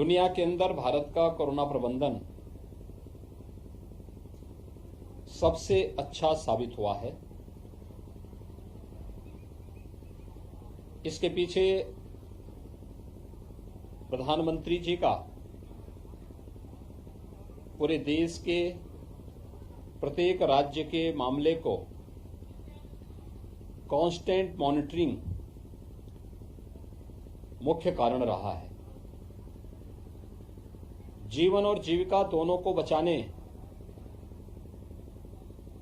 दुनिया के अंदर भारत का कोरोना प्रबंधन सबसे अच्छा साबित हुआ है। इसके पीछे प्रधानमंत्री जी का पूरे देश के प्रत्येक राज्य के मामले को कांस्टेंट मॉनिटरिंग मुख्य कारण रहा है। जीवन और जीविका दोनों को बचाने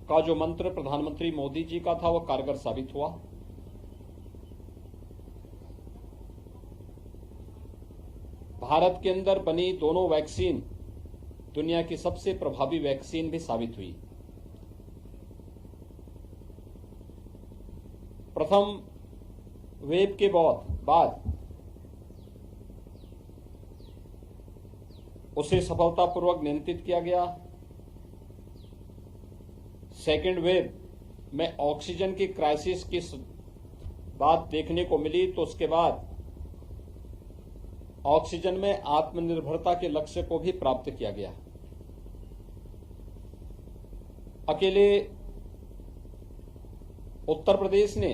का जो मंत्र प्रधानमंत्री मोदी जी का था वह कारगर साबित हुआ। भारत के अंदर बनी दोनों वैक्सीन दुनिया की सबसे प्रभावी वैक्सीन भी साबित हुई। प्रथम वेव के बाद उसे सफलतापूर्वक नियंत्रित किया गया। सेकेंड वेव में ऑक्सीजन की क्राइसिस की बात देखने को मिली तो उसके बाद ऑक्सीजन में आत्मनिर्भरता के लक्ष्य को भी प्राप्त किया गया। अकेले उत्तर प्रदेश ने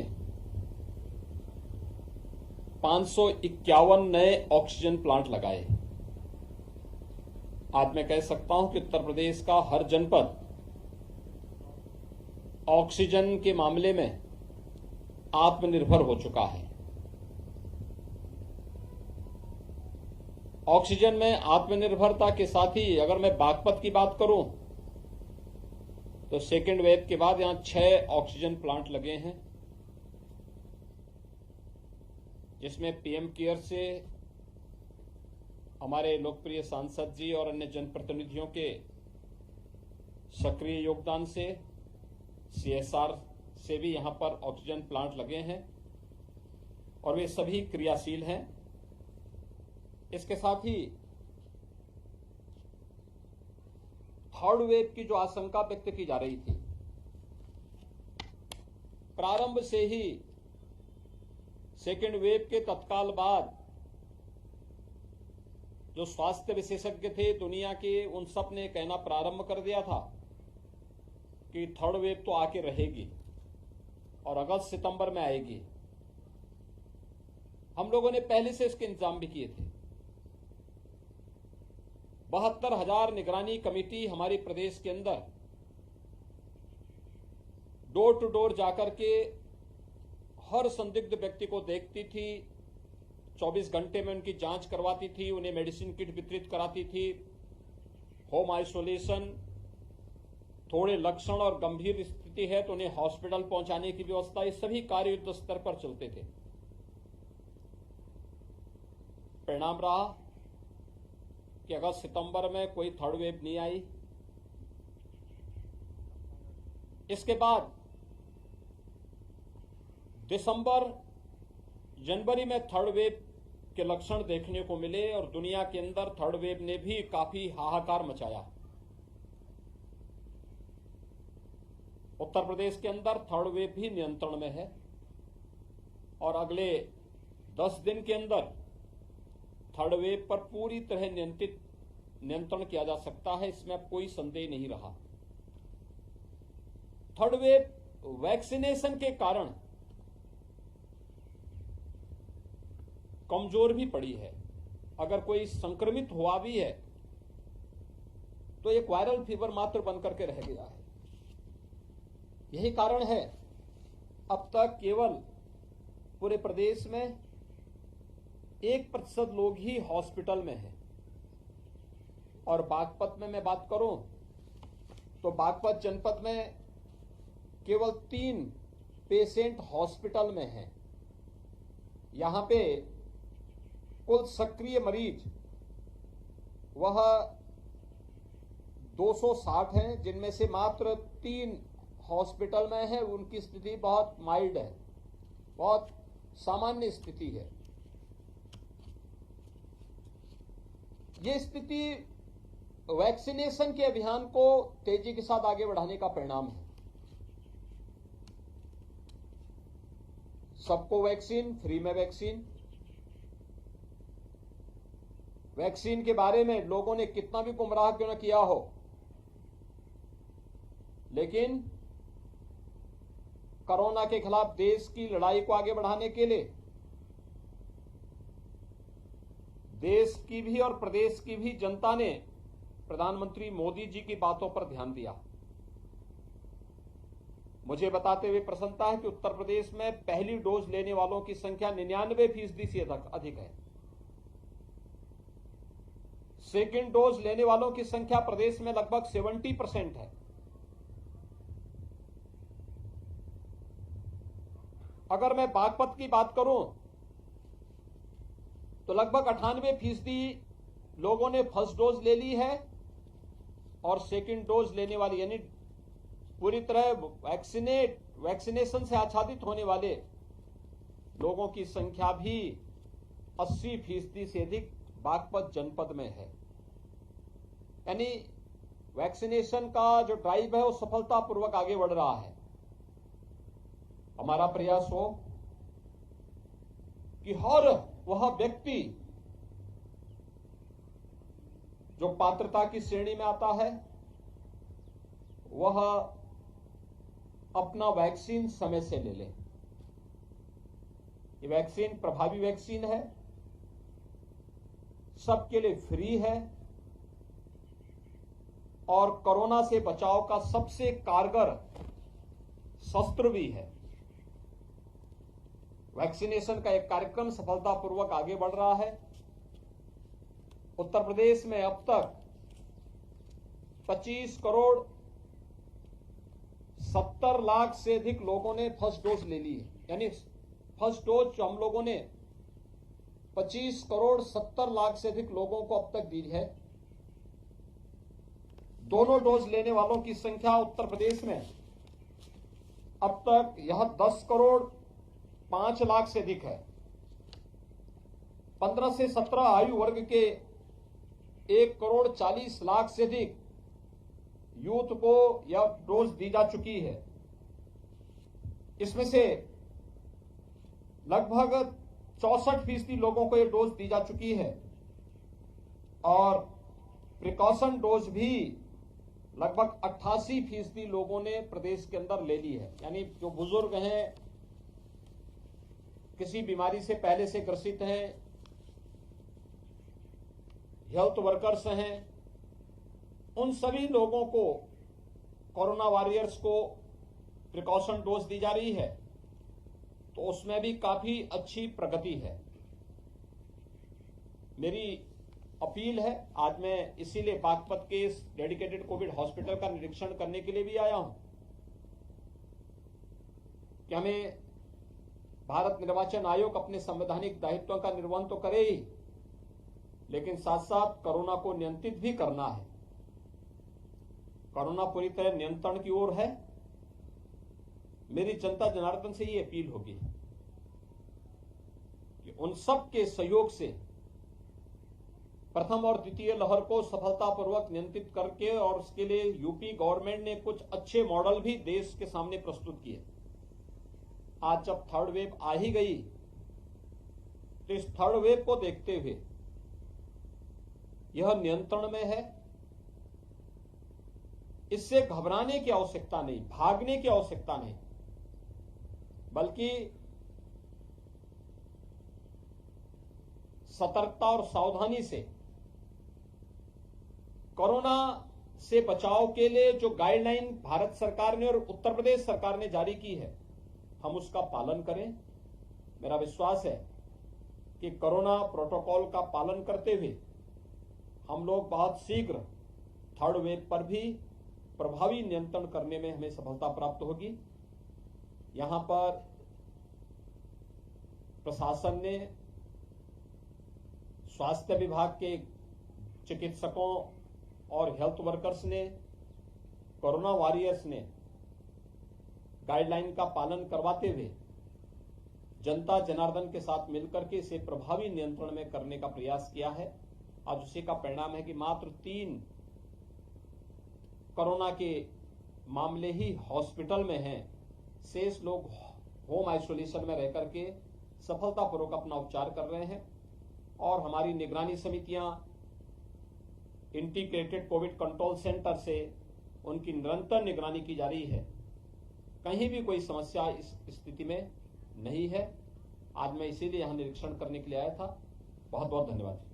551 नए ऑक्सीजन प्लांट लगाए। आज मैं कह सकता हूं कि उत्तर प्रदेश का हर जनपद ऑक्सीजन के मामले में आत्मनिर्भर हो चुका है। ऑक्सीजन में आत्मनिर्भरता के साथ ही अगर मैं बागपत की बात करूं तो सेकेंड वेव के बाद यहां 6 ऑक्सीजन प्लांट लगे हैं, जिसमें पीएम केयर से हमारे लोकप्रिय सांसद जी और अन्य जनप्रतिनिधियों के सक्रिय योगदान से सीएसआर से भी यहां पर ऑक्सीजन प्लांट लगे हैं और वे सभी क्रियाशील हैं। इसके साथ ही थर्ड वेव की जो आशंका व्यक्त की जा रही थी, प्रारंभ से ही सेकेंड वेव के तत्काल बाद जो स्वास्थ्य विशेषज्ञ थे दुनिया के, उन सब ने कहना प्रारंभ कर दिया था कि थर्ड वेव तो आके रहेगी और अगस्त सितंबर में आएगी। हम लोगों ने पहले से इसके इंतजाम भी किए थे। 72,000 निगरानी कमेटी हमारे प्रदेश के अंदर डोर टू डोर जाकर के हर संदिग्ध व्यक्ति को देखती थी, 24 घंटे में उनकी जांच करवाती थी, उन्हें मेडिसिन किट वितरित कराती थी, होम आइसोलेशन, थोड़े लक्षण और गंभीर स्थिति है तो उन्हें हॉस्पिटल पहुंचाने की व्यवस्था, ये सभी कार्य युद्ध स्तर पर चलते थे। परिणाम रहा कि अगस्त सितंबर में कोई थर्ड वेव नहीं आई। इसके बाद दिसंबर जनवरी में थर्ड वेव के लक्षण देखने को मिले और दुनिया के अंदर थर्ड वेव ने भी काफी हाहाकार मचाया। उत्तर प्रदेश के अंदर थर्ड वेव भी नियंत्रण में है और अगले 10 दिन के अंदर थर्ड वेव पर पूरी तरह नियंत्रण किया जा सकता है, इसमें अब कोई संदेह नहीं रहा। थर्ड वेव वैक्सीनेशन के कारण कमजोर भी पड़ी है। अगर कोई संक्रमित हुआ भी है तो एक वायरल फीवर मात्र बनकर के रह गया है। यही कारण है अब तक केवल पूरे प्रदेश में 1% लोग ही हॉस्पिटल में हैं। और बागपत में मैं बात करूं तो बागपत जनपद में केवल 3 पेशेंट हॉस्पिटल में हैं। यहां पे कुल सक्रिय मरीज वह 260 हैं, जिनमें से मात्र 3 हॉस्पिटल में है। उनकी स्थिति बहुत माइल्ड है, बहुत सामान्य स्थिति है। ये स्थिति वैक्सीनेशन के अभियान को तेजी के साथ आगे बढ़ाने का परिणाम है। सबको वैक्सीन, फ्री में वैक्सीन, वैक्सीन के बारे में लोगों ने कितना भी गुमराह क्यों न किया हो, लेकिन कोरोना के खिलाफ देश की लड़ाई को आगे बढ़ाने के लिए देश की भी और प्रदेश की भी जनता ने प्रधानमंत्री मोदी जी की बातों पर ध्यान दिया। मुझे बताते हुए प्रसन्नता है कि उत्तर प्रदेश में पहली डोज लेने वालों की संख्या 99% से अधिक है। सेकेंड डोज लेने वालों की संख्या प्रदेश में लगभग 70% है। अगर मैं बागपत की बात करूं तो लगभग 98% लोगों ने फर्स्ट डोज ले ली है और सेकेंड डोज लेने वाली यानी पूरी तरह वैक्सीनेशन से आच्छादित होने वाले लोगों की संख्या भी 80% से अधिक बागपत जनपद में है। यानी वैक्सीनेशन का जो ड्राइव है वो सफलतापूर्वक आगे बढ़ रहा है। हमारा प्रयास हो कि हर वह व्यक्ति जो पात्रता की श्रेणी में आता है वह अपना वैक्सीन समय से ले ले। ये वैक्सीन प्रभावी वैक्सीन है, सबके लिए फ्री है और कोरोना से बचाव का सबसे कारगर शस्त्र भी है। वैक्सीनेशन का एक कार्यक्रम सफलतापूर्वक आगे बढ़ रहा है। उत्तर प्रदेश में अब तक 25 करोड़ 70 लाख से अधिक लोगों ने फर्स्ट डोज ले ली है। यानी फर्स्ट डोज जो हम लोगों ने 25 करोड़ 70 लाख से अधिक लोगों को अब तक दी है। दोनों डोज लेने वालों की संख्या उत्तर प्रदेश में अब तक यह 10 करोड़ 5 लाख से अधिक है। 15 से 17 आयु वर्ग के 1 करोड़ 40 लाख से अधिक यूथ को यह डोज दी जा चुकी है। इसमें से लगभग 64% लोगों को यह डोज दी जा चुकी है और प्रिकॉशन डोज भी लगभग 88% लोगों ने प्रदेश के अंदर ले ली है। यानी जो बुजुर्ग हैं, किसी बीमारी से पहले से ग्रसित हैं, हेल्थ वर्कर्स हैं, उन सभी लोगों को, कोरोना वॉरियर्स को प्रिकॉशन डोज दी जा रही है, तो उसमें भी काफी अच्छी प्रगति है। मेरी अपील है, आज मैं इसीलिए बागपत के इस डेडिकेटेड कोविड हॉस्पिटल का निरीक्षण करने के लिए भी आया हूं कि हमें भारत निर्वाचन आयोग अपने संवैधानिक दायित्वों का निर्वहन तो करे ही, लेकिन साथ साथ कोरोना को नियंत्रित भी करना है। कोरोना पूरी तरह नियंत्रण की ओर है। मेरी जनता जनार्दन से ये अपील होगी कि उन सब के सहयोग से प्रथम और द्वितीय लहर को सफलतापूर्वक नियंत्रित करके, और उसके लिए यूपी गवर्नमेंट ने कुछ अच्छे मॉडल भी देश के सामने प्रस्तुत किए। आज जब थर्ड वेव आ ही गई तो इस थर्ड वेव को देखते हुए यह नियंत्रण में है। इससे घबराने की आवश्यकता नहीं, भागने की आवश्यकता नहीं, बल्कि सतर्कता और सावधानी से कोरोना से बचाव के लिए जो गाइडलाइन भारत सरकार ने और उत्तर प्रदेश सरकार ने जारी की है, हम उसका पालन करें। मेरा विश्वास है कि कोरोना प्रोटोकॉल का पालन करते हुए हम लोग बहुत शीघ्र थर्ड वेव पर भी प्रभावी नियंत्रण करने में हमें सफलता प्राप्त होगी। यहां पर प्रशासन ने, स्वास्थ्य विभाग के चिकित्सकों और हेल्थ वर्कर्स ने, कोरोना वॉरियर्स ने गाइडलाइन का पालन करवाते हुए जनता जनार्दन के साथ मिलकर के इसे प्रभावी नियंत्रण में करने का प्रयास किया है। आज उसी का परिणाम है कि मात्र 3 कोरोना के मामले ही हॉस्पिटल में हैं, शेष लोग होम आइसोलेशन में रहकर के सफलतापूर्वक अपना उपचार कर रहे हैं। और हमारी निगरानी समितियां इंटीग्रेटेड कोविड कंट्रोल सेंटर से उनकी निरंतर निगरानी की जा रही है। कहीं भी कोई समस्या इस स्थिति में नहीं है। आज मैं इसीलिए यहां निरीक्षण करने के लिए आया था। बहुत बहुत धन्यवाद।